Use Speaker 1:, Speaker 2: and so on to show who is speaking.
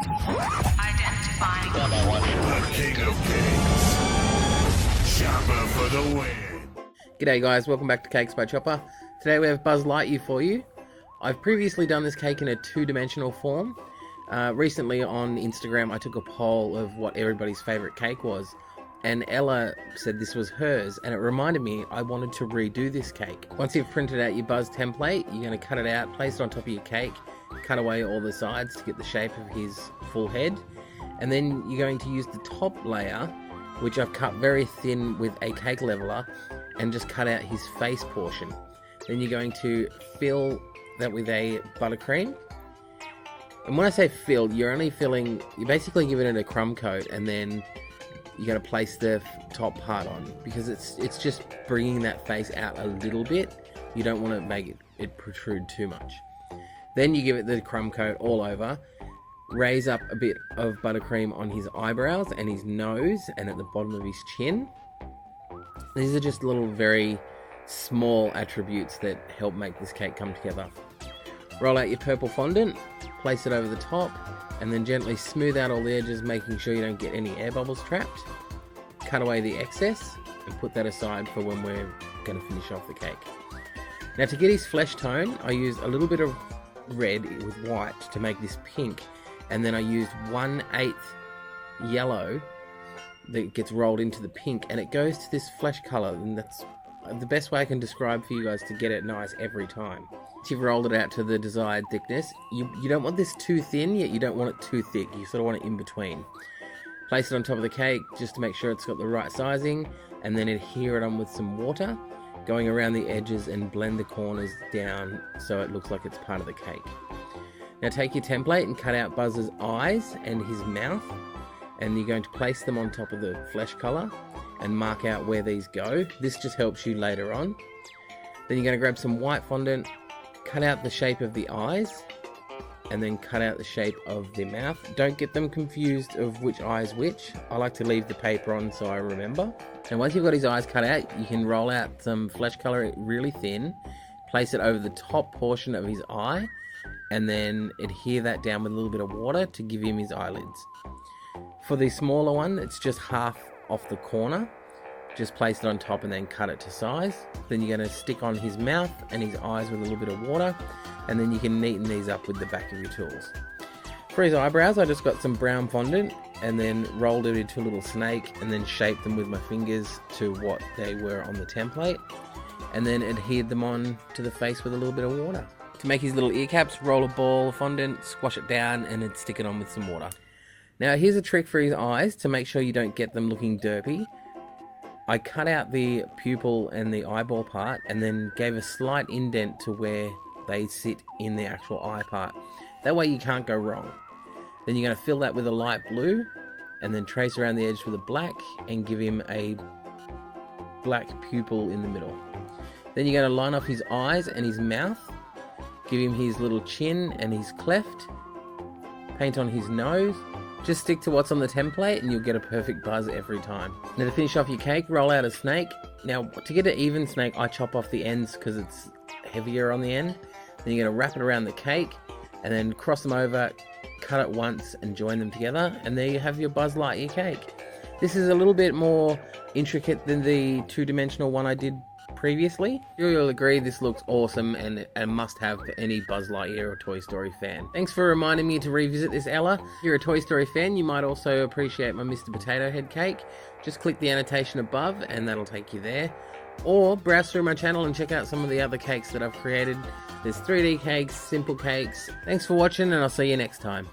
Speaker 1: Identifying
Speaker 2: The king of cakes. Chopper for the win.
Speaker 3: G'day guys, welcome back to Cakes by Chopper. Today we have Buzz Lightyear for you. I've previously done this cake in a two-dimensional form. Recently on Instagram I took a poll of what everybody's favourite cake was, and Ella said this was hers, and it reminded me I wanted to redo this cake. Once you've printed out your Buzz template, you're going to cut it out, place it on top of your cake, cut away all the sides to get the shape of his full head, and then you're going to use the top layer, which I've cut very thin with a cake leveler, and just cut out his face portion. Then you're going to fill that with a buttercream. And when I say fill, you're basically giving it a crumb coat, and then you're going to place the top part on, because it's just bringing that face out a little bit. You don't want to make it protrude too much. Then you give it the crumb coat all over, raise up a bit of buttercream on his eyebrows and his nose and at the bottom of his chin. These are just little very small attributes that help make this cake come together. Roll out your purple fondant, place it over the top, and then gently smooth out all the edges, making sure you don't get any air bubbles trapped. Cut away the excess and put that aside for when we're going to finish off the cake. Now, to get his flesh tone, I used a little bit of red with white to make this pink, and then I used 1/8 yellow that gets rolled into the pink, and it goes to this flesh color, and that's the best way I can describe for you guys to get it nice every time. Once you've rolled it out to the desired thickness, you don't want this too thin, yet you don't want it too thick. You sort of want it in between. Place it on top of the cake just to make sure it's got the right sizing, and then adhere it on with some water, going around the edges and blend the corners down so it looks like it's part of the cake. Now take your template and cut out Buzz's eyes and his mouth, and you're going to place them on top of the flesh color and mark out where these go. This just helps you later on. Then you're going to grab some white fondant, cut out the shape of the eyes, and then cut out the shape of the mouth. Don't get them confused of which eye is which. I like to leave the paper on so I remember. And once you've got his eyes cut out, you can roll out some flesh color really thin, place it over the top portion of his eye, and then adhere that down with a little bit of water to give him his eyelids. For the smaller one, it's just half off the corner. Just place it on top and then cut it to size. Then you're going to stick on his mouth and his eyes with a little bit of water, and then you can neaten these up with the back of your tools. For his eyebrows, I just got some brown fondant and then rolled it into a little snake, and then shaped them with my fingers to what they were on the template, and then adhered them on to the face with a little bit of water. To make his little ear caps, roll a ball of fondant, squash it down, and then stick it on with some water. Now here's a trick for his eyes to make sure you don't get them looking derpy. I cut out the pupil and the eyeball part, and then gave a slight indent to where they sit in the actual eye part. That way you can't go wrong. Then you're going to fill that with a light blue, and then trace around the edge with a black, and give him a black pupil in the middle. Then you're going to line up his eyes and his mouth, give him his little chin and his cleft, paint on his nose. Just stick to what's on the template and you'll get a perfect Buzz every time. Now to finish off your cake, roll out a snake. Now to get an even snake, I chop off the ends because it's heavier on the end. Then you're going to wrap it around the cake and then cross them over, cut it once and join them together, and there you have your Buzz Lightyear cake. This is a little bit more intricate than the two-dimensional one I did previously. You'll agree this looks awesome and a must-have for any Buzz Lightyear or Toy Story fan. Thanks for reminding me to revisit this, Ella. If you're a Toy Story fan, you might also appreciate my Mr. Potato Head cake. Just click the annotation above and that'll take you there. Or browse through my channel and check out some of the other cakes that I've created. There's 3D cakes, simple cakes. Thanks for watching, and I'll see you next time.